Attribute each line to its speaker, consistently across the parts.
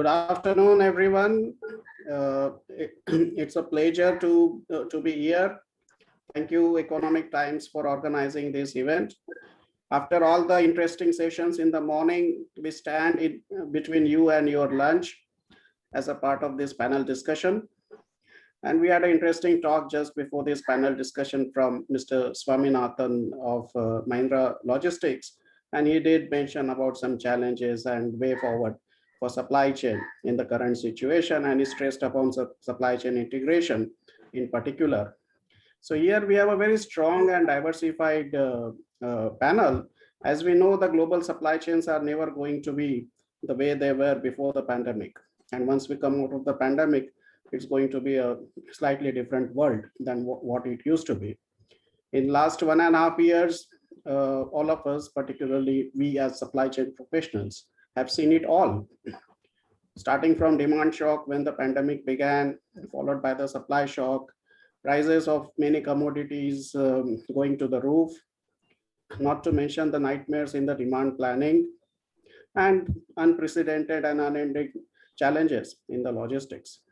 Speaker 1: Good afternoon, everyone. It's a pleasure to be here. Thank you, Economic Times, for organizing this event. After all the interesting sessions in the morning, we stand in between you and your lunch as a part of this panel discussion. And we had an interesting talk just before this panel discussion from Mr. Swaminathan of Mahindra Logistics. And he did mention about some challenges and way forward for supply chain in the current situation, and he stressed upon supply chain integration in particular. So here we have a very strong and diversified panel. As we know, the global supply chains are never going to be the way they were before the pandemic. And once we come out of the pandemic, it's going to be a slightly different world than what it used to be. In last 1.5 years, all of us, particularly we as supply chain professionals, have seen it all. Starting from demand shock when the pandemic began, followed by the supply shock, prices of many commodities going to the roof, not to mention the nightmares in the demand planning, and unprecedented and unending challenges in the logistics.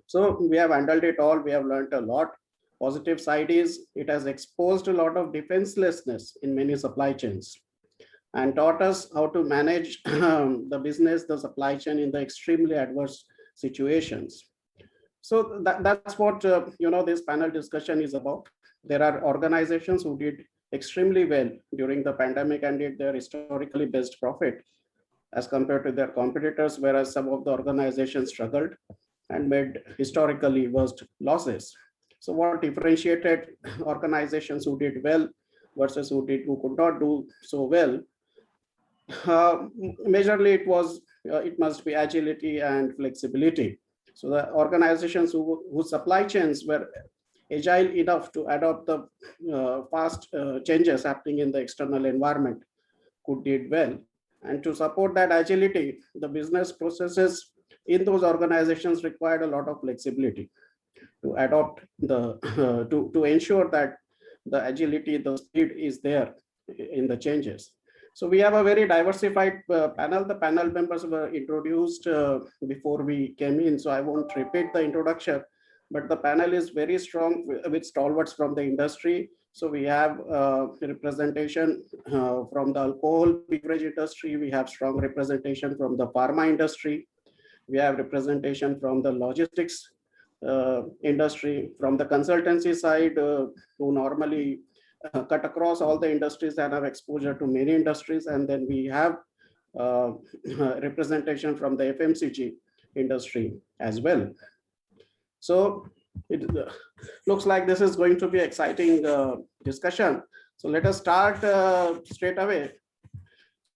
Speaker 1: So we have handled it all. We have learned a lot. Positive side is it has exposed a lot of defenselessness in many supply chains and taught us how to manage the business, the supply chain in the extremely adverse situations. So that's what this panel discussion is about. There are organizations who did extremely well during the pandemic and did their historically best profit as compared to their competitors, whereas some of the organizations struggled and made historically worst losses. So what differentiated organizations who did well versus who could not do so well? Majorly it must be agility and flexibility. So the organizations whose supply chains were agile enough to adopt the fast changes happening in the external environment could did well. And to support that agility, the business processes in those organizations required a lot of flexibility to adopt the to ensure that the agility, the speed is there in the changes. So we have a very diversified panel. The panel members were introduced before we came in, so I won't repeat the introduction, but the panel is very strong with stalwarts from the industry. So we have representation from the alcohol beverage industry. We have strong representation from the pharma industry. We have representation from the logistics industry, from the consultancy side, who normally cut across all the industries and have exposure to many industries. And then we have representation from the FMCG industry as well. So it looks like this is going to be exciting discussion. So let us start straight away.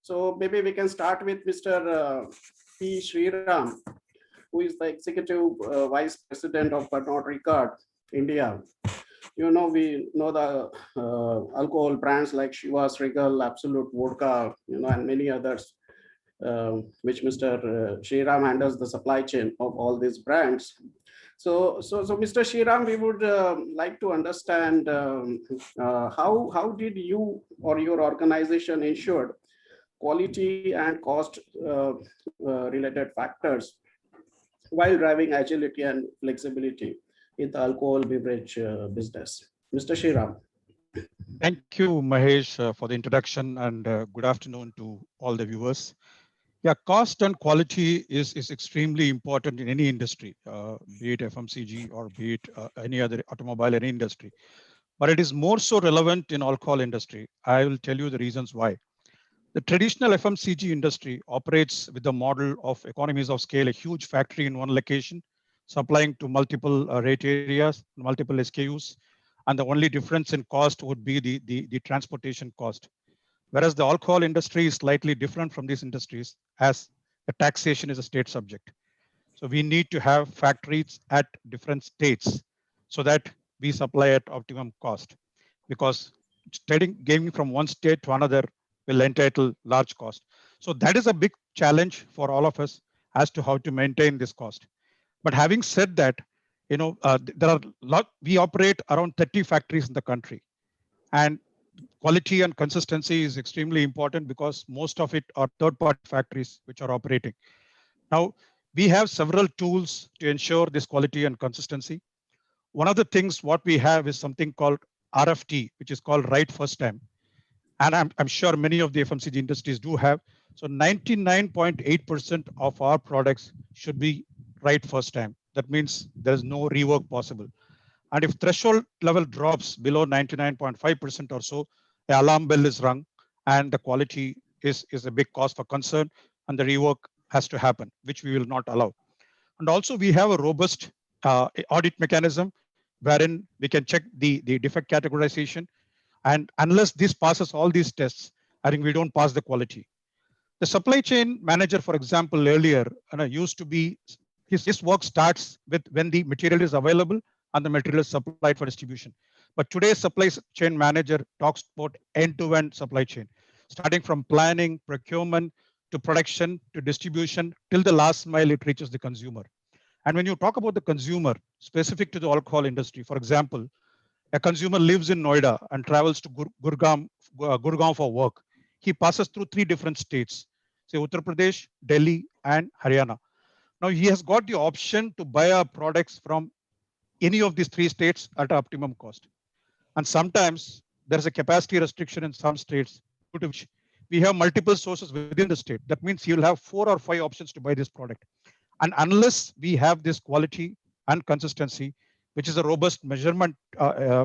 Speaker 1: So maybe we can start with Mr. P. Sriram, who is the Executive Vice President of Pernod Ricard, India. We know the alcohol brands like Chivas Regal, Absolute Vodka, and many others, which Mr. Sriram handles the supply chain of all these brands. So Mr. Sriram, we would like to understand how did you or your organization ensure quality and cost related factors while driving agility and flexibility in the alcohol beverage business? Mr. Sriram.
Speaker 2: Thank you, Mahesh, for the introduction, and good afternoon to all the viewers. Yeah, cost and quality is extremely important in any industry, be it FMCG or be it any other automobile, any industry. But it is more so relevant in alcohol industry. I will tell you the reasons why. The traditional FMCG industry operates with the model of economies of scale, a huge factory in one location, supplying to multiple rate areas, multiple SKUs, and the only difference in cost would be the transportation cost. Whereas the alcohol industry is slightly different from these industries, as the taxation is a state subject. So we need to have factories at different states so that we supply at optimum cost, because getting from one state to another will entitle large cost. So that is a big challenge for all of us as to how to maintain this cost. But having said that, we operate around 30 factories in the country, and quality and consistency is extremely important because most of it are third-party factories which are operating. Now, we have several tools to ensure this quality and consistency. One of the things what we have is something called RFT, which is called right first time. And I'm sure many of the FMCG industries do have. So 99.8% of our products should be right first time. That means there is no rework possible. And if threshold level drops below 99.5% or so, the alarm bell is rung and the quality is a big cause for concern and the rework has to happen, which we will not allow. And also we have a robust audit mechanism wherein we can check the defect categorization. And unless this passes all these tests, I think we don't pass the quality. The supply chain manager, for example, earlier used to be, his work starts with when the material is available and the material is supplied for distribution. But today's supply chain manager talks about end-to-end supply chain, starting from planning, procurement, to production, to distribution, till the last mile it reaches the consumer. And when you talk about the consumer, specific to the alcohol industry, for example, a consumer lives in Noida and travels to Gurgaon for work. He passes through 3 different states, say Uttar Pradesh, Delhi, and Haryana. Now he has got the option to buy our products from any of these 3 states at optimum cost. And sometimes there is a capacity restriction in some states, due to which we have multiple sources within the state. That means you will have 4 or 5 options to buy this product. And unless we have this quality and consistency, which is a robust measurement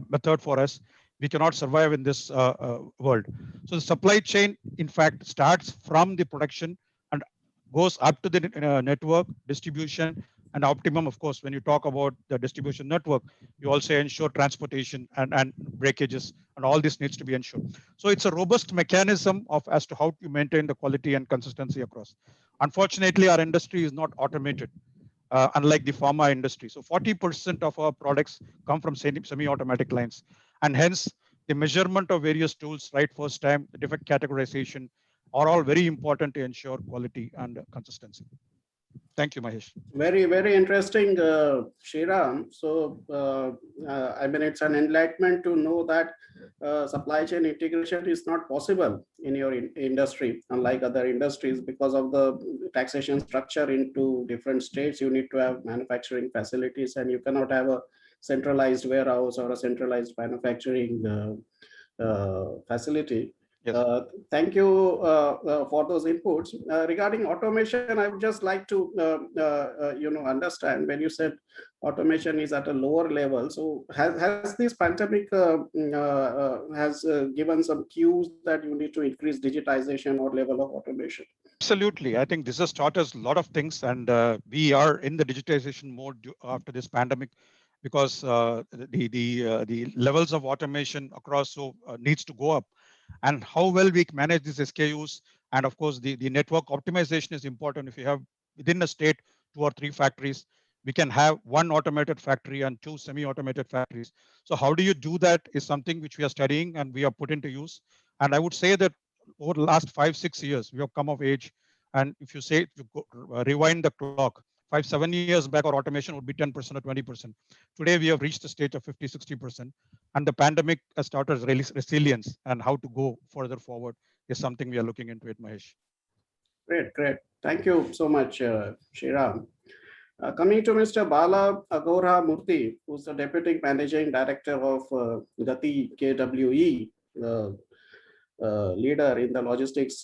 Speaker 2: method for us, we cannot survive in this world. So the supply chain, in fact, starts from the production and goes up to the network, distribution, and optimum. Of course, when you talk about the distribution network, you also ensure transportation and breakages, and all this needs to be ensured. So it's a robust mechanism of as to how to maintain the quality and consistency across. Unfortunately, our industry is not automated, unlike the pharma industry. So 40% of our products come from semi-automatic lines. And hence, the measurement of various tools, right first time, the defect categorization, are all very important to ensure quality and consistency. Thank you, Mahesh.
Speaker 1: Very, very interesting, Shriram. So, I mean, it's an enlightenment to know that supply chain integration is not possible in your industry, unlike other industries, because of the taxation structure into different states. You need to have manufacturing facilities, and you cannot have a centralized warehouse or a centralized manufacturing facility.
Speaker 2: Yes.
Speaker 1: Thank you for those inputs. Regarding automation, I would just like to understand when you said automation is at a lower level. So has this pandemic has given some cues that you need to increase digitization or level of automation?
Speaker 2: Absolutely. I think this has taught us a lot of things, and we are in the digitization mode after this pandemic, because the levels of automation across needs to go up. And how well we manage these SKUs. And of course, the network optimization is important. If you have within a state 2 or 3 factories, we can have 1 automated factory and 2 semi-automated factories. So how do you do that is something which we are studying and we are put into use. And I would say that over the last 5-6 years, we have come of age. And if you say, if you go, rewind the clock, 5-7 years back, our automation would be 10% or 20%. Today, we have reached a stage of 50-60%. And the pandemic has taught us resilience, and how to go further forward is something we are looking into it, Mahesh.
Speaker 1: Great, great. Thank you so much, Shriram. Coming to Mr. Bala Agora Murthy, who's the Deputy Managing Director of Gati KWE, leader in the logistics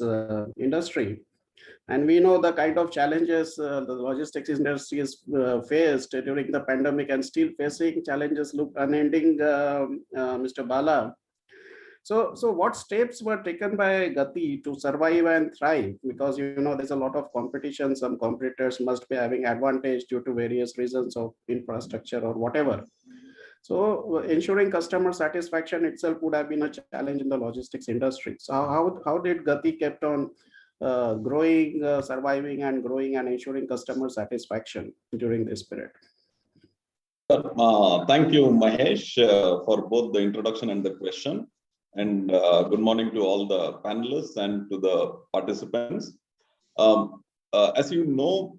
Speaker 1: industry. And we know the kind of challenges the logistics industry has faced during the pandemic, and still facing challenges look unending, Mr. Bala. So what steps were taken by Gati to survive and thrive? Because there's a lot of competition. Some competitors must be having advantage due to various reasons of infrastructure or whatever. So ensuring customer satisfaction itself would have been a challenge in the logistics industry. So how did Gati kept on growing, surviving and growing and ensuring customer satisfaction during this period?
Speaker 3: Thank you, Mahesh, for both the introduction and the question. And good morning to all the panelists and to the participants. As you know,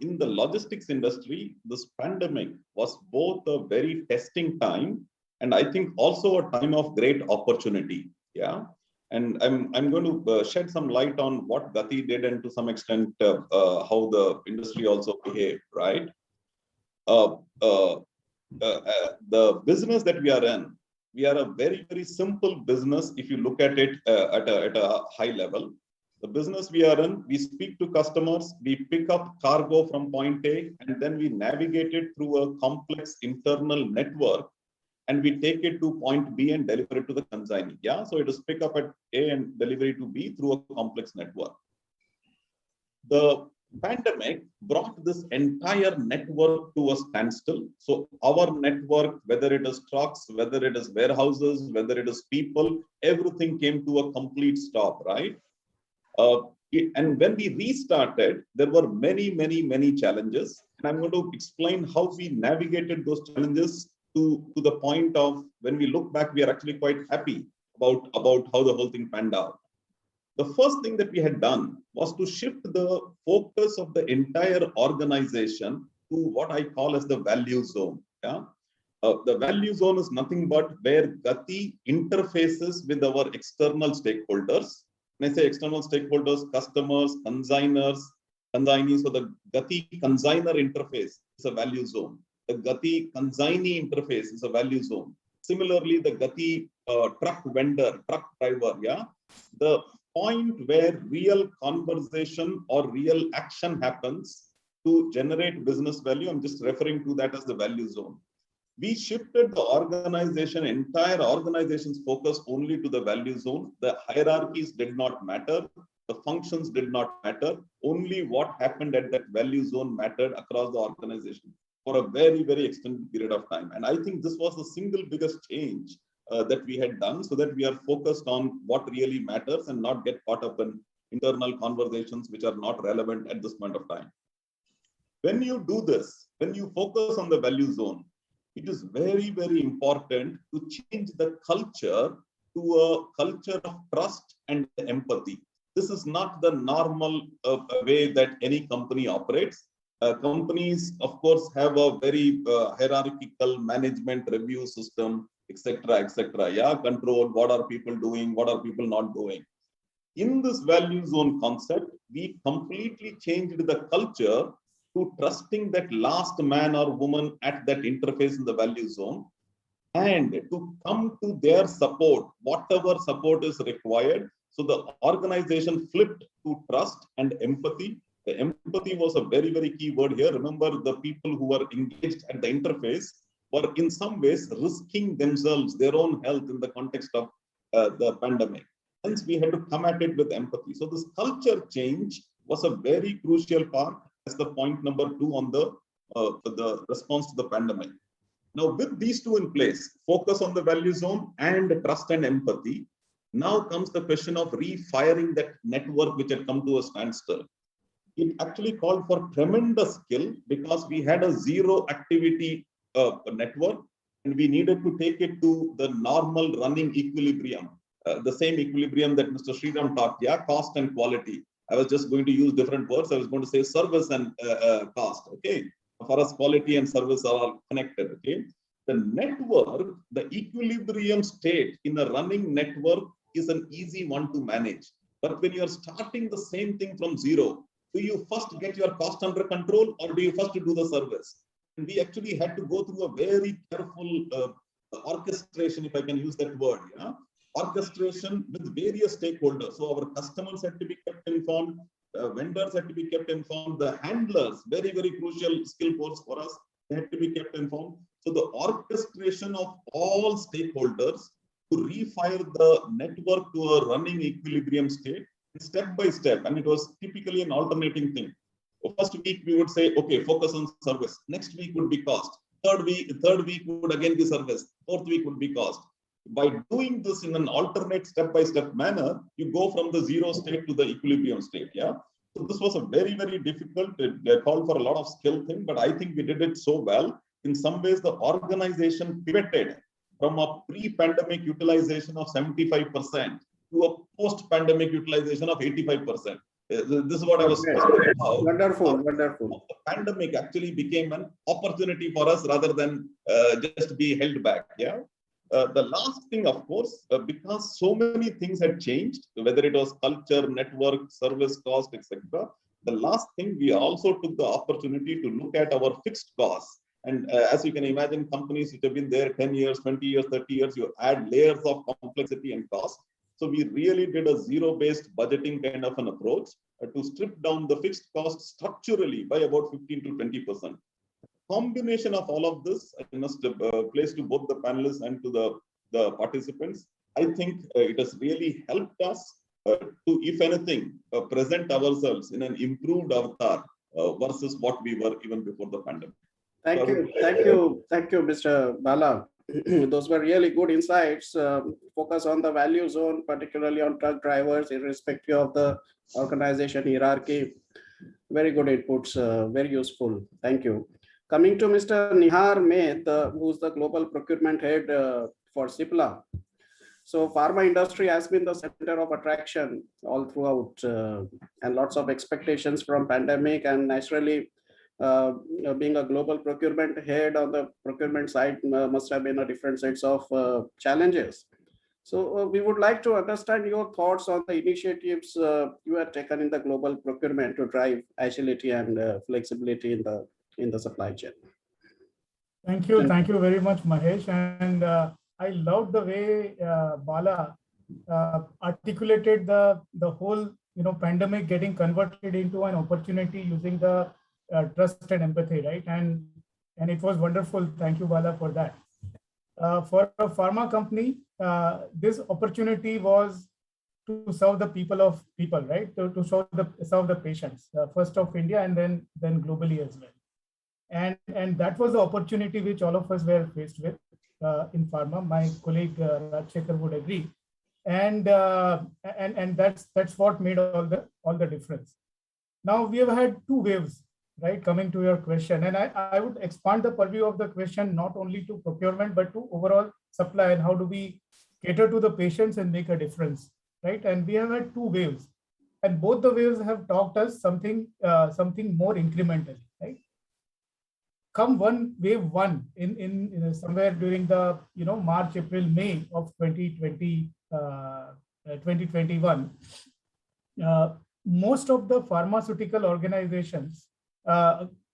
Speaker 3: in the logistics industry, this pandemic was both a very testing time and I think also a time of great opportunity. Yeah. And I'm going to shed some light on what Gati did and to some extent how the industry also behaved, right? The business that we are in, we are a very, very simple business if you look at it at a high level. The business we are in, we speak to customers, we pick up cargo from point A, and then we navigate it through a complex internal network, and we take it to point B and deliver it to the consignee. Yeah, so it is pick up at A and delivery to B through a complex network. The pandemic brought this entire network to a standstill. So our network, whether it is trucks, whether it is warehouses, whether it is people, everything came to a complete stop, right? And when we restarted, there were many challenges. And I'm going to explain how we navigated those challenges to the point of when we look back, we are actually quite happy about how the whole thing panned out. The first thing that we had done was to shift the focus of the entire organization to what I call as the value zone. Yeah? The value zone is nothing but where Gati interfaces with our external stakeholders. When I say external stakeholders, customers, consignees, so the Gati consigner interface is a value zone. The Gati consignee interface is a value zone. Similarly, the Gati truck vendor, truck driver, yeah, the point where real conversation or real action happens to generate business value, I'm just referring to that as the value zone. We shifted the organization, entire organization's focus only to the value zone. The hierarchies did not matter. The functions did not matter. Only what happened at that value zone mattered across the organization for a very, very extended period of time. And I think this was the single biggest change that we had done, so that we are focused on what really matters and not get caught up in internal conversations which are not relevant at this point of time. When you do this, when you focus on the value zone, it is very, very important to change the culture to a culture of trust and empathy. This is not the normal way that any company operates. Companies, of course, have a very hierarchical management review system, etc., etc. Yeah, control, what are people doing, what are people not doing. In this value zone concept, we completely changed the culture to trusting that last man or woman at that interface in the value zone, and to come to their support, whatever support is required. So the organization flipped to trust and empathy. The empathy was a very, very key word here. Remember, the people who were engaged at the interface were in some ways risking themselves, their own health in the context of the pandemic. Hence, we had to come at it with empathy. So this culture change was a very crucial part as the point number 2 on the response to the pandemic. Now, with these two in place, focus on the value zone and trust and empathy, now comes the question of refiring that network which had come to a standstill. It actually called for tremendous skill because we had a zero activity network, and we needed to take it to the normal running equilibrium, the same equilibrium that Mr. Sriram talked, yeah, cost and quality. I was just going to use different words. I was going to say service and cost, okay? For us, quality and service are connected, okay? The network, the equilibrium state in a running network is an easy one to manage. But when you're starting the same thing from zero, do you first get your cost under control or do you first do the service? And we actually had to go through a very careful orchestration, if I can use that word, yeah? Orchestration with various stakeholders. So our customers had to be kept informed, vendors had to be kept informed, the handlers, very, very crucial skill force for us, they had to be kept informed. So the orchestration of all stakeholders to refire the network to a running equilibrium state, step by step, and it was typically an alternating thing. First week we would say, okay, focus on service. Next week would be cost. Third week would again be service. Fourth week would be cost. By doing this in an alternate step-by-step manner, you go from the zero state to the equilibrium state. Yeah. So this was a very, very difficult, it called for a lot of skill thing, but I think we did it so well. In some ways, the organization pivoted from a pre-pandemic utilization of 75% to a post-pandemic utilization of 85%. This is what I was talking about.
Speaker 1: Wonderful, wonderful.
Speaker 3: The pandemic actually became an opportunity for us rather than just be held back. Yeah. The last thing, of course, because so many things had changed, whether it was culture, network, service cost, etc. The last thing, we also took the opportunity to look at our fixed costs. And as you can imagine, companies which have been there 10 years, 20 years, 30 years, you add layers of complexity and cost. So we really did a zero-based budgeting kind of an approach to strip down the fixed cost structurally by about 15 to 20%. Combination of all of this, I must place to both the panelists and to the participants. I think it has really helped us to, if anything, present ourselves in an improved avatar versus what we were even before the pandemic.
Speaker 1: Thank you, Mr. Bala. Those were really good insights. Focus on the value zone, particularly on truck drivers, irrespective of the organization hierarchy. Very good inputs, very useful. Thank you. Coming to Mr. Nihar Med, who's the global procurement head for Cipla. So pharma industry has been the center of attraction all throughout, and lots of expectations from pandemic, and naturally, being a global procurement head on the procurement side must have been a different sets of challenges. So we would like to understand your thoughts on the initiatives you have taken in the global procurement to drive agility and flexibility in the supply chain.
Speaker 4: Thank you very much, Mahesh. And I love the way Bala articulated the whole pandemic getting converted into an opportunity using the trust and empathy, right? And it was wonderful. Thank you, Bala, for that. For a pharma company, this opportunity was to serve the people, right? To serve the patients, first of India and then globally as well. And that was the opportunity which all of us were faced with in pharma. My colleague Rajshekhar would agree, and that's what made all the difference. Now we have had two waves, right? Coming to your question, and I would expand the purview of the question not only to procurement but to overall supply and how do we cater to the patients and make a difference, right? And we have had two waves, and both the waves have taught us something more incremental, right? Come wave one in somewhere during the March, April, May of 2021, most of the pharmaceutical organizations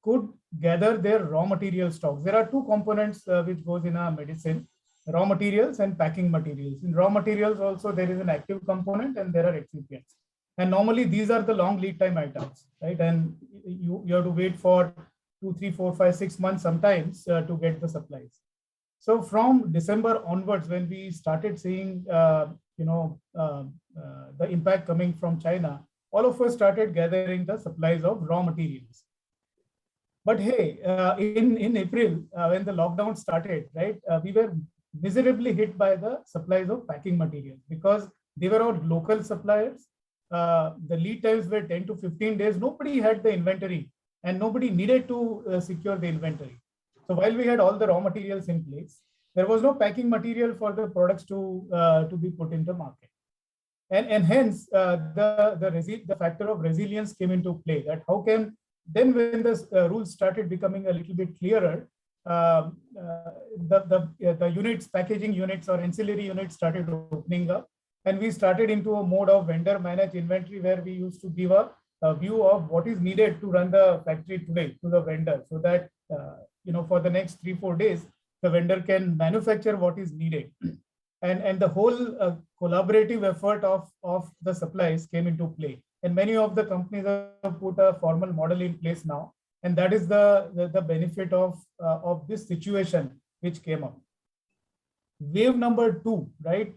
Speaker 4: could gather their raw material stocks. There are two components which goes in a medicine: raw materials and packing materials. In raw materials also there is an active component and there are excipients. And normally these are the long lead time items, right? And you have to wait for 2, 3, 4, 5, 6 months sometimes to get the supplies. So from December onwards, when we started seeing the impact coming from China, all of us started gathering the supplies of raw materials. But hey, in April, when the lockdown started, right, we were miserably hit by the supplies of packing materials because they were all local suppliers. The lead times were 10 to 15 days. Nobody had the inventory and nobody needed to secure the inventory. So while we had all the raw materials in place, there was no packing material for the products to be put into market. And hence, the factor of resilience came into play, that how can, then when the rules started becoming a little bit clearer, the units, packaging units or ancillary units started opening up. And we started into a mode of vendor managed inventory where we used to give a view of what is needed to run the factory today to the vendor, so that for the next 3-4 days, the vendor can manufacture what is needed. And the whole collaborative effort of the supplies came into play. And many of the companies have put a formal model in place now. And that is the benefit of this situation which came up. Wave number 2, right,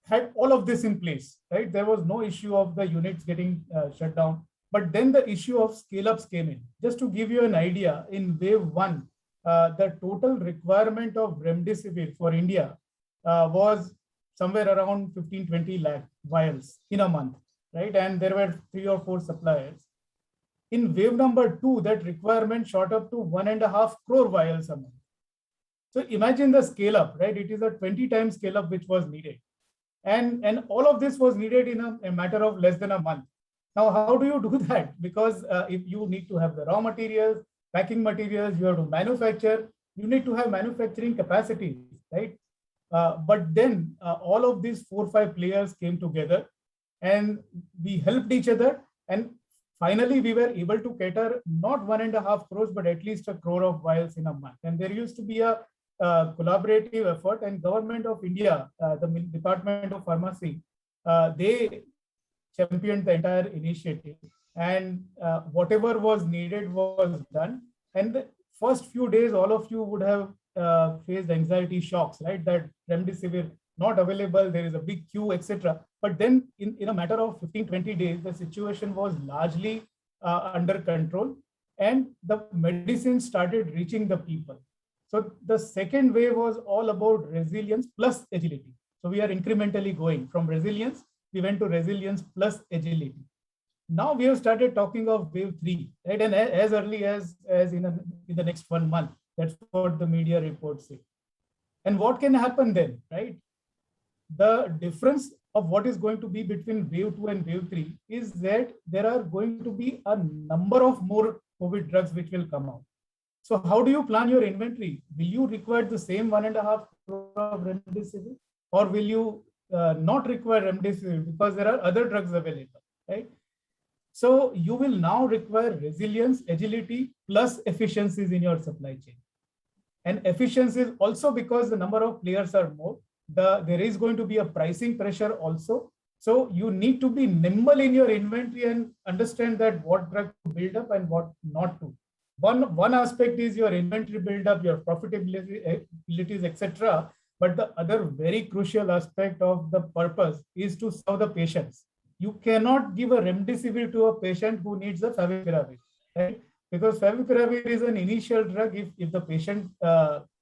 Speaker 4: had all of this in place, right? There was no issue of the units getting shut down. But then the issue of scale-ups came in. Just to give you an idea, in wave 1, the total requirement of remdesivir for India was somewhere around 15-20 lakh vials in a month, right? And there were 3 or 4 suppliers. In wave number 2, that requirement shot up to 1.5 crore vials a month. So imagine the scale up, right? It is a 20 times scale up which was needed. And all of this was needed in a matter of less than a month. Now, how do you do that? Because if you need to have the raw materials, packing materials, you have to manufacture. you need to have manufacturing capacity, right? But then all of these 4-5 players came together and we helped each other. And finally, we were able to cater not 1.5 crores, but at least 1 crore of vials in a month. And there used to be a collaborative effort, and Government of India, the Department of Pharmacy, they championed the entire initiative. And whatever was needed was done. And the first few days, all of you would have faced anxiety shocks, right? That remdesivir not available, there is a big queue, etc. But then in a matter of 15-20 days, the situation was largely under control and the medicine started reaching the people. So the second wave was all about resilience plus agility. So we are incrementally going from resilience, we went to resilience plus agility. Now we have started talking of wave 3, right? And as early as in the next 1 month, that's what the media reports say. And what can happen then, right? The difference of what is going to be between wave 2 and wave 3 is that there are going to be a number of more COVID drugs which will come out. So how do you plan your inventory? Will you require the same 1.5 crore of remdesivir, or will you not require remdesivir because there are other drugs available, right? So you will now require resilience, agility, plus efficiencies in your supply chain. And efficiencies also because the number of players are more. There is going to be a pricing pressure also. So you need to be nimble in your inventory and understand that what drug to build up and what not to. One aspect is your inventory build up, your profitabilities, etc. But the other very crucial aspect of the purpose is to serve the patients. You cannot give a remdesivir to a patient who needs a favipiravir, right? Because favipiravir is an initial drug. If the patient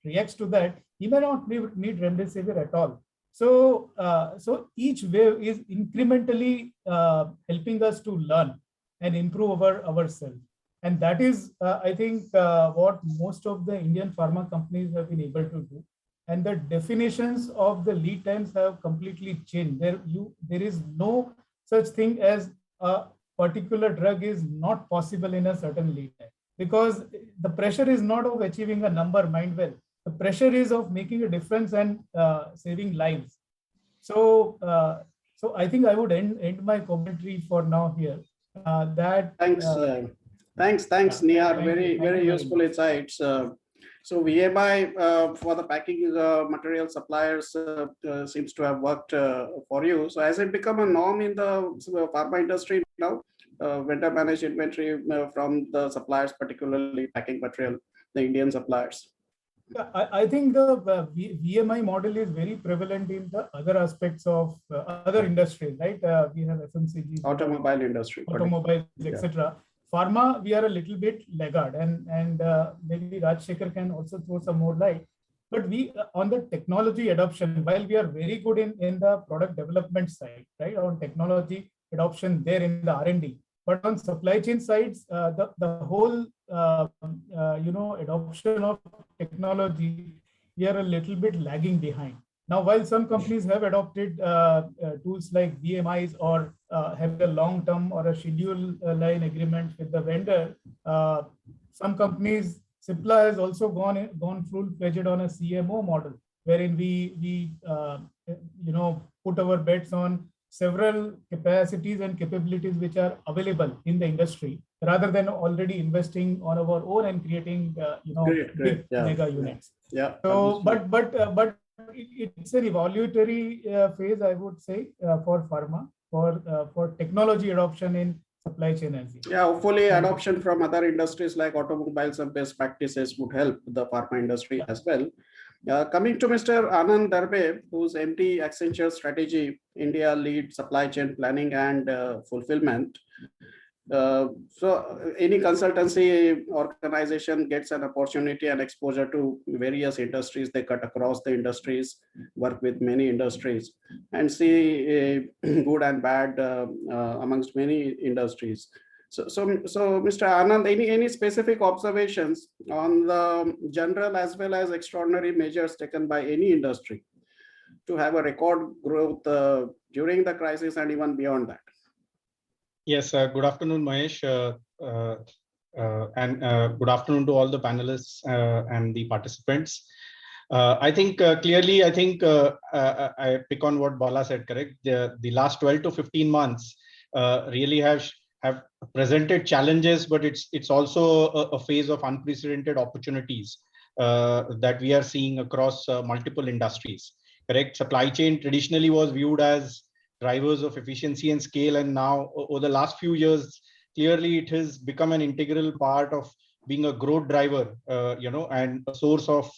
Speaker 4: reacts to that, he may not need remdesivir at all. So, so each wave is incrementally helping us to learn and improve ourselves. And that is, I think, what most of the Indian pharma companies have been able to do. And the definitions of the lead times have completely changed. There is no such thing as a particular drug is not possible in a certain lead time, because the pressure is not of achieving a number, mind well. The pressure is of making a difference and saving lives. So, so I think I would end my commentary for now here.
Speaker 1: Thanks, Nihar. Very useful insights. So VMI for the packing material suppliers seems to have worked for you. So has it become a norm in the pharma industry now? Vendor managed inventory from the suppliers, particularly packing material, the Indian suppliers.
Speaker 4: Yeah, I think the VMI model is very prevalent in the other aspects of other industries, right? We have FMCG,
Speaker 1: automobile industry,
Speaker 4: automobiles, etc. Pharma, we are a little bit laggard, and maybe Rajshekhar can also throw some more light. But we, on the technology adoption, while we are very good in the product development side, right, on technology adoption there in the R&D, but on supply chain sides, the whole adoption of technology, we are a little bit lagging behind. Now, while some companies have adopted tools like VMIs or have a long-term or a schedule line agreement with the vendor, some companies, Cipla has also gone full-fledged on a CMO model, wherein we put our bets on several capacities and capabilities which are available in the industry, rather than already investing on our own and creating big mega units.
Speaker 1: Yeah.
Speaker 4: So, but it's an evaluatory phase, I would say, for pharma, for technology adoption in supply chain as well.
Speaker 1: Yeah, hopefully adoption from other industries like automobiles and best practices would help the pharma industry as well. Coming to Mr. Anand Darbe, who's MD Accenture Strategy, India lead supply chain planning and fulfillment. So any consultancy organization gets an opportunity and exposure to various industries. They cut across the industries, work with many industries, and see good and bad amongst many industries. So Mr. Anand, any specific observations on the general as well as extraordinary measures taken by any industry to have a record growth during the crisis and even beyond that?
Speaker 5: Yes, good afternoon, Mahesh. Good afternoon to all the panelists and the participants. I think clearly, I pick on what Bala said, correct? The last 12 to 15 months really have presented challenges, but it's also a phase of unprecedented opportunities that we are seeing across multiple industries, correct? Supply chain traditionally was viewed as drivers of efficiency and scale, and now over the last few years, clearly it has become an integral part of being a growth driver, and a source of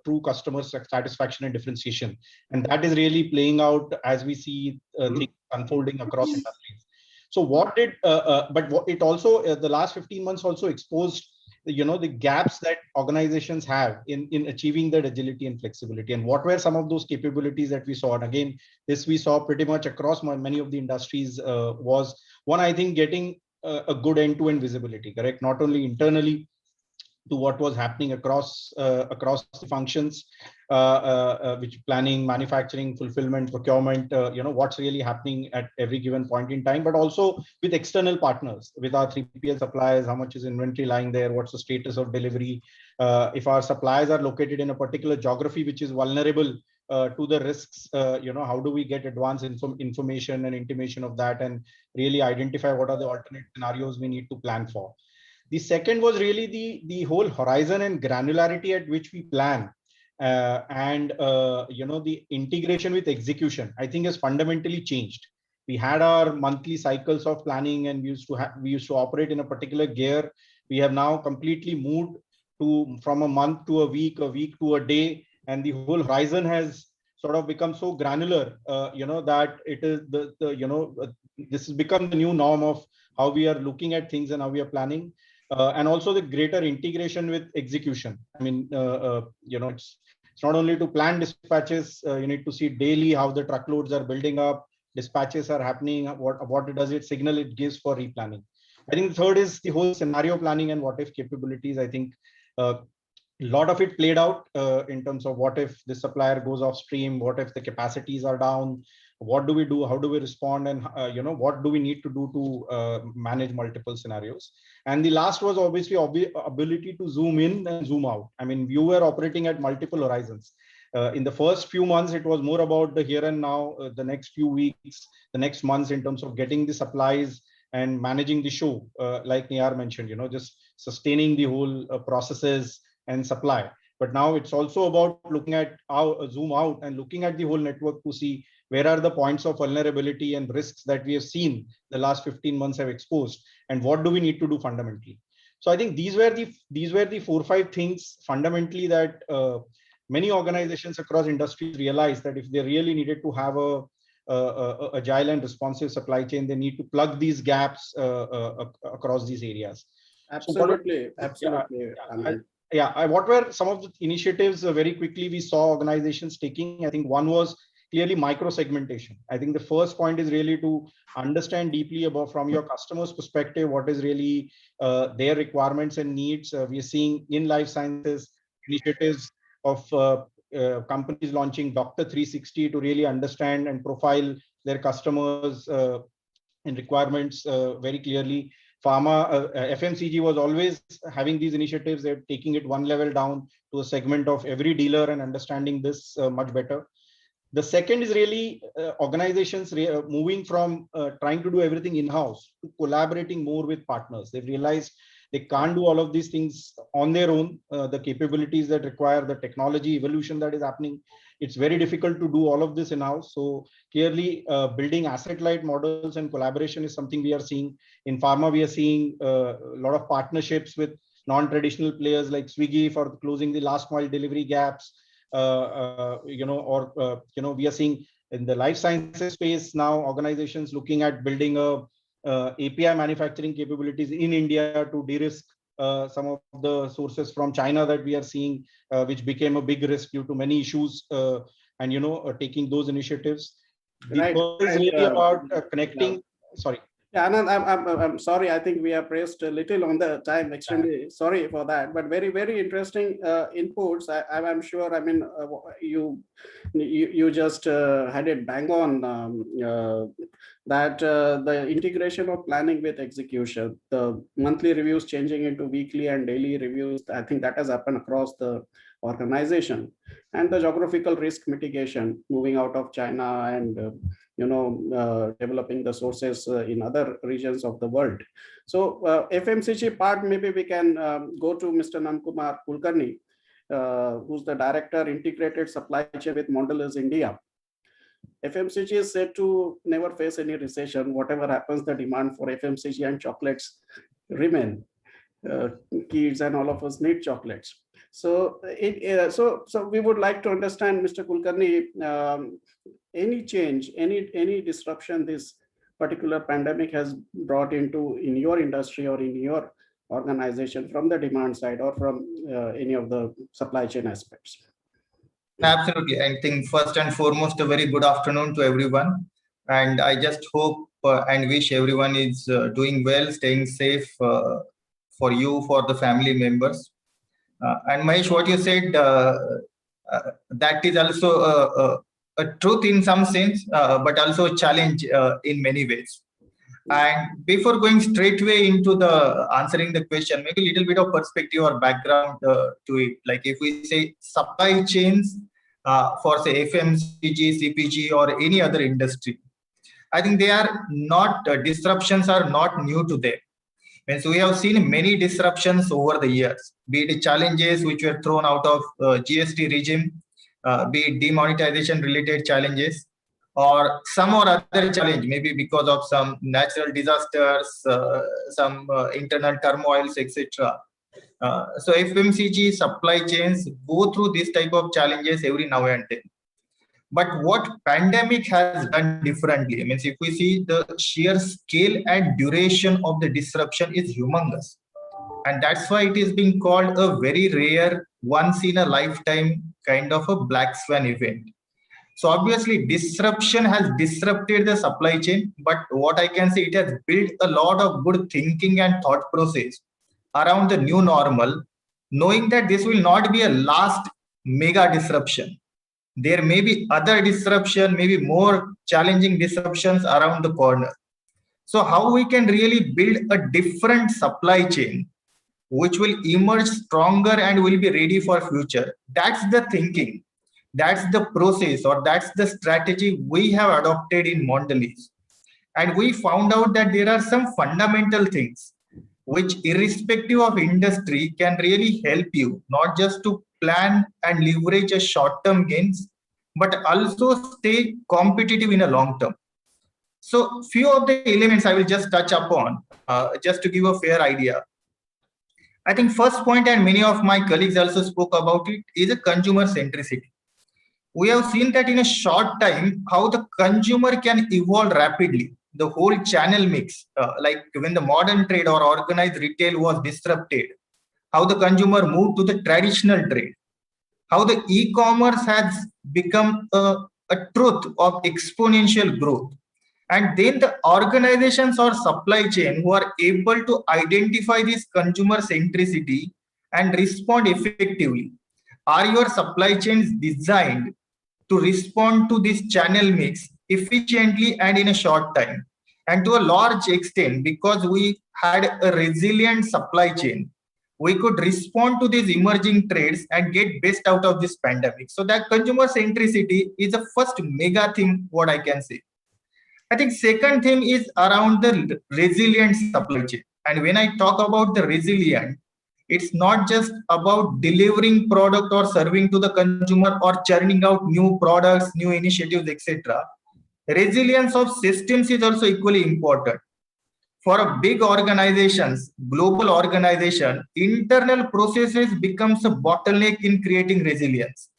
Speaker 5: true customer satisfaction and differentiation. And that is really playing out as we see things unfolding across industries. So it also, the last 15 months also exposed, the gaps that organizations have in achieving that agility and flexibility. And what were some of those capabilities that we saw? And again, this we saw pretty much across many of the industries was one, I think, getting a good end-to-end visibility, correct? Not only internally to what was happening across the functions, which planning, manufacturing, fulfillment, procurement, what's really happening at every given point in time, but also with external partners, with our 3PL suppliers, how much is inventory lying there, what's the status of delivery, if our suppliers are located in a particular geography which is vulnerable to the risks, how do we get advanced information and intimation of that, and really identify what are the alternate scenarios we need to plan for. The second was really the whole horizon and granularity at which we plan, and the integration with execution, I think, has fundamentally changed. We had our monthly cycles of planning, and we used to operate in a particular gear. We have now completely moved from a month to a week to a day, and the whole horizon has sort of become so granular, that it is this has become the new norm of how we are looking at things and how we are planning. And also the greater integration with execution. I mean, it's not only to plan dispatches, you need to see daily how the truckloads are building up, dispatches are happening, what does it signal it gives for replanning. I think the third is the whole scenario planning and what if capabilities. I think a lot of it played out in terms of what if the supplier goes off stream, what if the capacities are down, what do we do, how do we respond, and what do we need to do to manage multiple scenarios. And the last was obviously ability to zoom in and zoom out. I mean, you were operating at multiple horizons. In the first few months, it was more about the here and now, the next few weeks, the next months, in terms of getting the supplies and managing the show, like Niyar mentioned, just sustaining the whole processes and supply. But now it's also about looking at how zoom out and looking at the whole network to see where are the points of vulnerability and risks that we have seen the last 15 months have exposed, and what do we need to do fundamentally. So I think these were the 4 or 5 things fundamentally that many organizations across industries realized that if they really needed to have a agile and responsive supply chain, they need to plug these gaps across these areas.
Speaker 1: Absolutely,
Speaker 5: What were some of the initiatives very quickly we saw organizations taking? I think one was clearly micro segmentation. I think the first point is really to understand deeply about, from your customer's perspective, what is really their requirements and needs. We are seeing in life sciences initiatives of companies launching Doctor 360 to really understand and profile their customers and requirements very clearly. Pharma, FMCG was always having these initiatives. They're taking it one level down to a segment of every dealer and understanding this much better. The second is really organizations moving from trying to do everything in-house to collaborating more with partners. They've realized they can't do all of these things on their own. The capabilities that require the technology evolution that is happening, it's very difficult to do all of this in-house. So clearly building asset-light models and collaboration is something we are seeing. In pharma, we are seeing a lot of partnerships with non-traditional players like Swiggy for closing the last mile delivery gaps. We are seeing in the life sciences space now organizations looking at building a API manufacturing capabilities in India to de-risk some of the sources from China that we are seeing, which became a big risk due to many issues, and taking those initiatives. The third is really about connecting. Sorry.
Speaker 1: Yeah, Anand, I'm sorry. I think we have pressed a little on the time. Extremely sorry for that. But very interesting inputs. I'm sure. I mean, you just had it bang on that the integration of planning with execution, the monthly reviews changing into weekly and daily reviews. I think that has happened across the organization, and the geographical risk mitigation, moving out of China and developing the sources in other regions of the world. So FMCG part, maybe we can go to Mr. Nandakumar Kulkarni, who's the Director, Integrated Supply Chain with Mondelez India. FMCG is said to never face any recession. Whatever happens, the demand for FMCG and chocolates remain. Kids and all of us need chocolates. So, so we would like to understand, Mr. Kulkarni, any change, any disruption this particular pandemic has brought into in your industry or in your organization from the demand side or from any of the supply chain aspects?
Speaker 6: Absolutely. I think first and foremost, a very good afternoon to everyone. And I just hope and wish everyone is doing well, staying safe for you, for the family members. And Mahesh, what you said, that is also a truth in some sense, but also a challenge in many ways. And before going straightway into the answering the question, maybe a little bit of perspective or background to it. Like if we say supply chains for say FMCG, CPG, or any other industry, I think they are not disruptions are not new to them. And so we have seen many disruptions over the years, be it challenges which were thrown out of GST regime, be it demonetization related challenges, or some or other challenge, maybe because of some natural disasters, some internal turmoils, etc. So FMCG supply chains go through this type of challenges every now and then. But what pandemic has done differently, I mean, if we see the sheer scale and duration of the disruption is humongous. And that's why it is being called a very rare, once in a lifetime kind of a black swan event. So obviously disruption has disrupted the supply chain, but what I can say, it has built a lot of good thinking and thought process around the new normal, knowing that this will not be a last mega disruption. There may be other disruption, maybe more challenging disruptions around the corner. So how we can really build a different supply chain which will emerge stronger and will be ready for future. That's the thinking. That's the process, or that's the strategy we have adopted in Mondelez. And we found out that there are some fundamental things which, irrespective of industry, can really help you not just to plan and leverage a short-term gains, but also stay competitive in a long term. So few of the elements I will just touch upon, just to give a fair idea. I think first point, and many of my colleagues also spoke about it, is a consumer centricity. We have seen that in a short time, how the consumer can evolve rapidly. The whole channel mix, like when the modern trade or organized retail was disrupted, how the consumer moved to the traditional trade, how the e-commerce has become a truth of exponential growth. And then the organizations or supply chain who are able to identify this consumer centricity and respond effectively. Are your supply chains designed to respond to this channel mix efficiently and in a short time? And to a large extent, because we had a resilient supply chain, we could respond to these emerging trends and get best out of this pandemic. So that consumer centricity is the first mega thing, what I can say. I think second thing is around the resilient supply chain. And when I talk about the resilient, it's not just about delivering product or serving to the consumer or churning out new products, new initiatives, etc. Resilience of systems is also equally important. For a big organizations, global organization, internal processes becomes a bottleneck in creating resilience.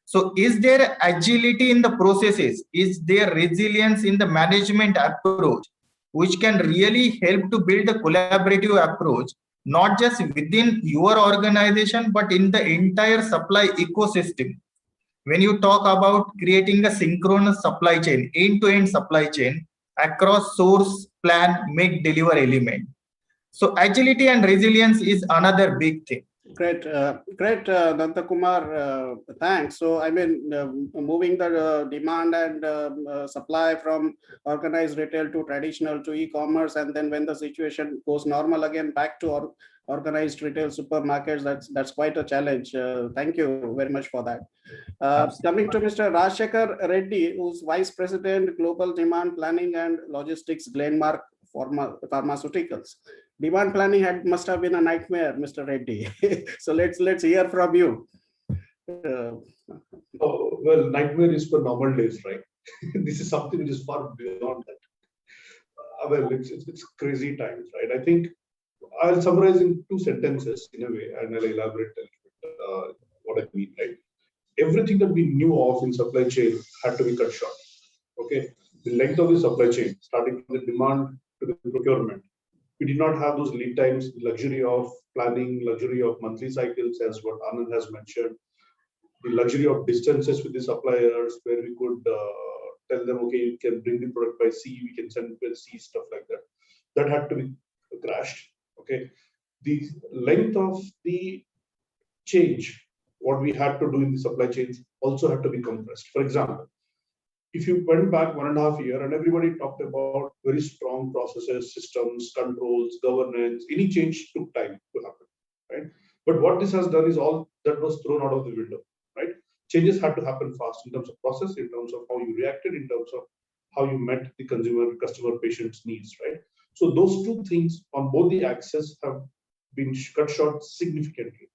Speaker 6: So is there agility in the processes? Is there resilience in the management approach, which can really help to build a collaborative approach, not just within your organization, but in the entire supply ecosystem? When you talk about creating a synchronous supply chain, end-to-end supply chain across source plan, make, deliver element. So agility and resilience is another big thing.
Speaker 1: Great, Nandakumar. Thanks. So, I mean, moving the demand and supply from organized retail to traditional to e-commerce, and then when the situation goes normal again, back to organized retail supermarkets, that's quite a challenge. Thank you very much for that. Coming to Mr. Rajshekhar Reddy, who's Vice President, Global Demand Planning and Logistics, Glenmark Pharmaceuticals. Demand planning must have been a nightmare, Mr. Reddy. So let's hear from you.
Speaker 7: Well, nightmare is for normal days, right? This is something which is far beyond that. Well, it's crazy times, right? I think I'll summarize in 2 sentences in a way, and I'll elaborate a little bit what I mean, right? Everything that we knew of in supply chain had to be cut short. Okay, the length of the supply chain, starting from the demand to the procurement. We did not have those lead times, the luxury of planning, luxury of monthly cycles, as what Anand has mentioned, the luxury of distances with the suppliers, where we could tell them, okay, you can bring the product by sea, we can send it by sea, stuff like that. That had to be crashed. Okay, the length of the change, what we had to do in the supply chains, also had to be compressed. For example, if you went back 1.5 years and everybody talked about very strong processes, systems, controls, governance, any change took time to happen, right? But what this has done is all that was thrown out of the window, right? Changes had to happen fast in terms of process, in terms of how you reacted, in terms of how you met the customer, patient's needs, right? So those 2 things on both the axes have been cut short significantly.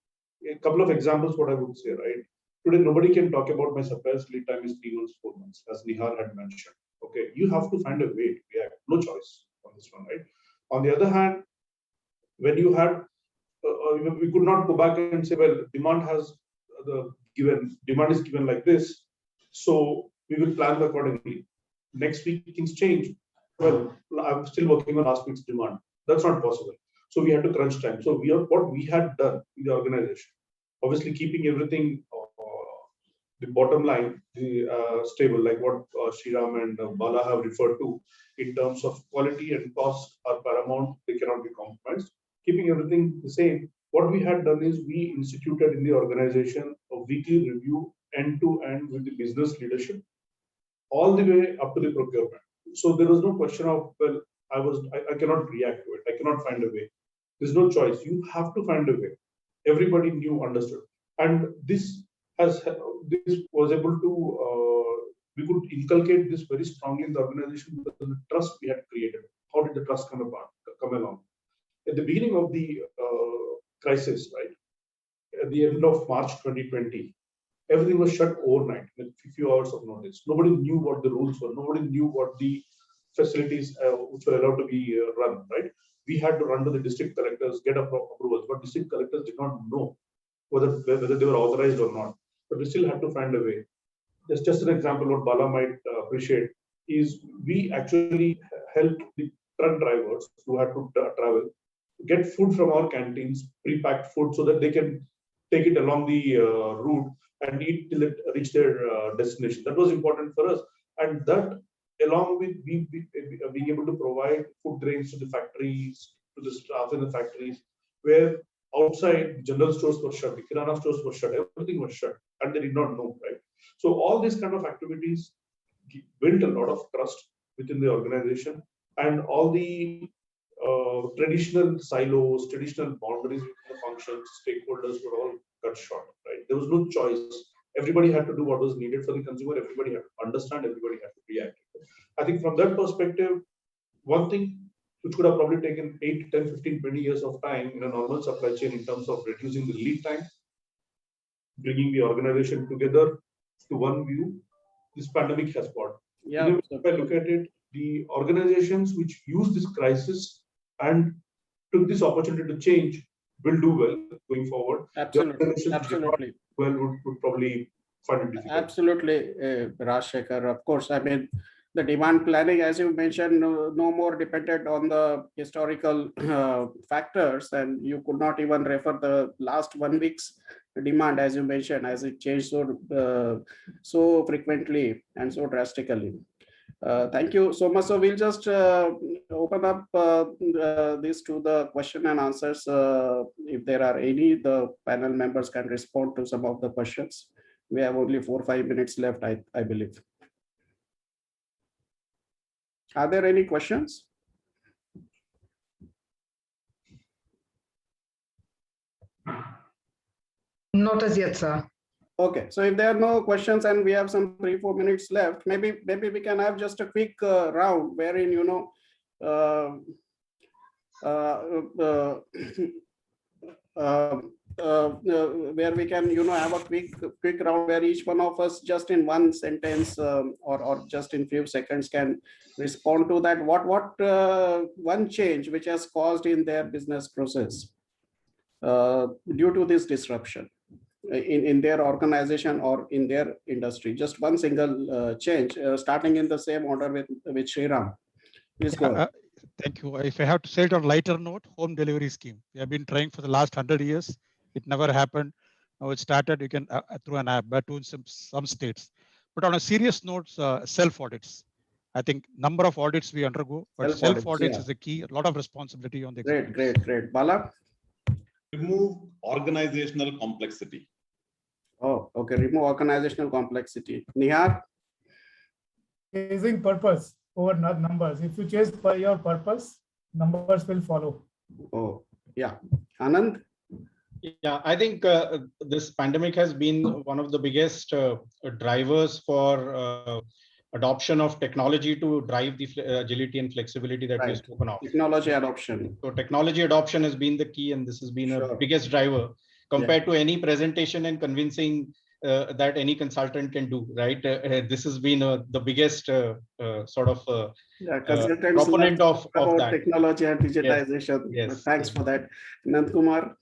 Speaker 7: A couple of examples, what I would say, right? Today, nobody can talk about my supplier's lead time is 3 months, 4 months, as Nihar had mentioned. Okay, you have to find a way to react. No choice on this one, right? On the other hand, when you had, we could not go back and say, well, demand is given like this, so we will plan accordingly. Next week, things change. Well, I'm still working on last week's demand. That's not possible. So we had to crunch time. So what we had done in the organization, obviously keeping everything the bottom line stable, like what Sriram and Bala have referred to, in terms of quality and cost are paramount, they cannot be compromised. Keeping everything the same, what we had done is we instituted in the organization a weekly review end-to-end with the business leadership, all the way up to the procurement. So there was no question of, well, I cannot react to it, I cannot find a way. There's no choice. You have to find a way. Everybody knew, understood, and this was able to, we could inculcate this very strongly in the organization because of the trust we had created. How did the trust come along? At the beginning of the crisis, right, at the end of March 2020, everything was shut overnight with a few hours of notice. Nobody knew what the rules were. Nobody knew what the facilities which were allowed to be run, right? We had to run to the district collectors, get approvals, but district collectors did not know whether they were authorized or not. But we still had to find a way. There's just an example what Bala might appreciate is we actually helped the truck drivers who had to travel get food from our canteens, pre-packed food, so that they can take it along the route and eat till it reach their destination. That was important for us, and that along with being able to provide food grains to the factories, to the staff in the factories, where outside general stores were shut, the kirana stores were shut, everything was shut, and they did not know, right? So all these kind of activities built a lot of trust within the organization, and all the traditional silos, traditional boundaries within the functions, stakeholders were all cut short, right? There was no choice. Everybody had to do what was needed for the consumer. Everybody had to understand. Everybody had to react. I think from that perspective, one thing which could have probably taken 8, 10, 15, 20 years of time in a normal supply chain in terms of reducing the lead time, bringing the organization together to one view, this pandemic has brought.
Speaker 1: Yeah.
Speaker 7: If I look at it, the organizations which use this crisis and took this opportunity to change will do well going forward.
Speaker 1: Absolutely. Absolutely.
Speaker 7: Well, would probably find it difficult.
Speaker 1: Absolutely, Rajshekhar. Of course, I mean, the demand planning, as you mentioned, no more dependent on the historical factors, and you could not even refer the last 1 week's demand, as you mentioned, as it changed so frequently and so drastically. Thank you so much. So we'll just open up this to the question and answers. If there are any, the panel members can respond to some of the questions. We have only 4 or 5 minutes left, I believe. Are there any questions?
Speaker 8: Not as yet, sir.
Speaker 1: Okay, so if there are no questions and we have some 3 or 4 minutes left, maybe we can have just a quick round wherein, you know, where we can, you know, have a quick round where each one of us just in one sentence or just in few seconds can respond to that. What one change which has caused in their business process due to this disruption in their organization or in their industry? Just one single change, starting in the same order with Sriram. Please go ahead.
Speaker 2: Thank you. If I have to say it on a lighter note, home delivery scheme. We have been trying for the last 100 years. It never happened. Now it started, you can through an app, but in some states. But on a serious note, self audits. I think number of audits we undergo, but self audits is the key. A lot of responsibility on the executives.
Speaker 1: Great. Bala?
Speaker 3: Remove organizational complexity.
Speaker 1: Oh, okay. Remove organizational complexity. Nihar?
Speaker 4: Chasing purpose over numbers. If you chase your purpose, numbers will follow.
Speaker 1: Oh, yeah. Anand?
Speaker 5: Yeah, I think this pandemic has been one of the biggest drivers for adoption of technology to drive the agility and flexibility that we've spoken of.
Speaker 1: Technology adoption.
Speaker 5: So technology adoption has been the key, and this has been a biggest driver compared to any presentation and convincing that any consultant can do, right? This has been the biggest sort of proponent of that.
Speaker 1: Technology and digitization.
Speaker 5: Yes.
Speaker 1: Thanks for that. Nand Kumar?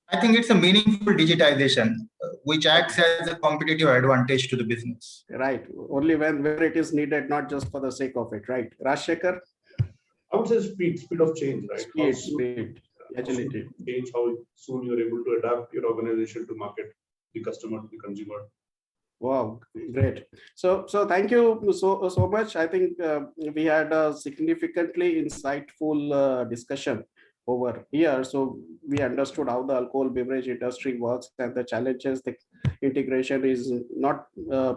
Speaker 6: I think it's a meaningful digitization, which acts as a competitive advantage to the business.
Speaker 1: Right. Only where it is needed, not just for the sake of it, right? Rajshekhar?
Speaker 7: I would say speed of change, right?
Speaker 1: Speed, agility.
Speaker 7: Change, how soon you're able to adapt your organization to market the customer, to the consumer.
Speaker 1: Wow, great. So thank you so much. I think we had a significantly insightful discussion over here. So we understood how the alcohol beverage industry works and the challenges. The integration is not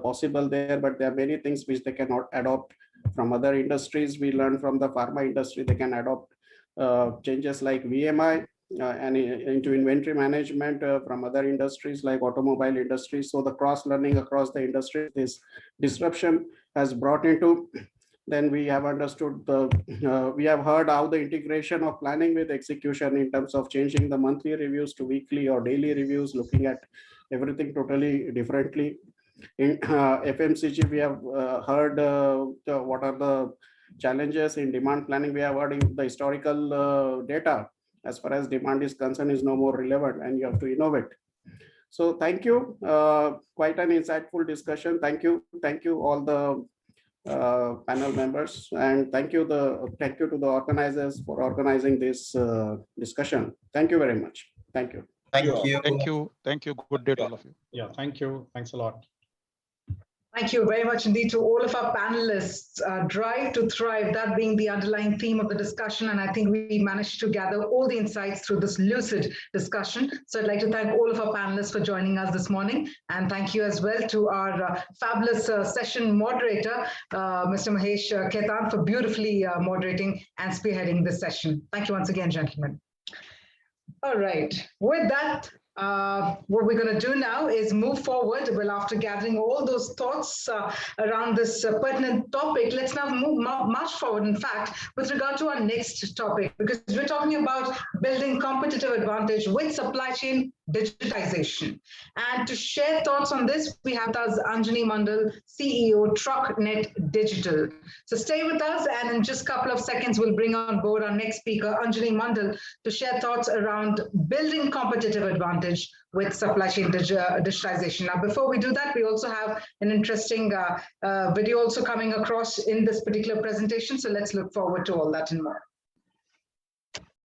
Speaker 1: possible there, but there are many things which they cannot adopt from other industries. We learned from the pharma industry, they can adopt changes like VMI and into inventory management from other industries like automobile industry. So the cross learning across the industry, this disruption has brought into. Then we have understood we have heard how the integration of planning with execution in terms of changing the monthly reviews to weekly or daily reviews, looking at everything totally differently. In FMCG, we have heard what are the challenges in demand planning. We have heard the historical data as far as demand is concerned is no more relevant and you have to innovate. So thank you. Quite an insightful discussion. Thank you all the panel members, and thank you to the organizers for organizing this discussion. Thank you very much. Thank you.
Speaker 5: Thank you. Good day to all of you. Yeah, thank you. Thanks a lot.
Speaker 8: Thank you very much indeed to all of our panelists. Drive to thrive, that being the underlying theme of the discussion. And I think we managed to gather all the insights through this lucid discussion. So I'd like to thank all of our panelists for joining us this morning. And thank you as well to our fabulous session moderator, Mr. Mahesh Khaitan, for beautifully moderating and spearheading this session. Thank you once again, gentlemen. All right, with that, what we're going to do now is move forward. Well, after gathering all those thoughts around this pertinent topic, let's now march forward, in fact, with regard to our next topic, because we're talking about building competitive advantage with supply chain digitization. And to share thoughts on this, we have with us Anjani Mandal, CEO, TruckNet Digital. So stay with us, and in just a couple of seconds, we'll bring on board our next speaker, Anjani Mandal, to share thoughts around building competitive advantage with supply chain digitization. Now, before we do that, we also have an interesting video also coming across in this particular presentation. So let's look forward to all that and more.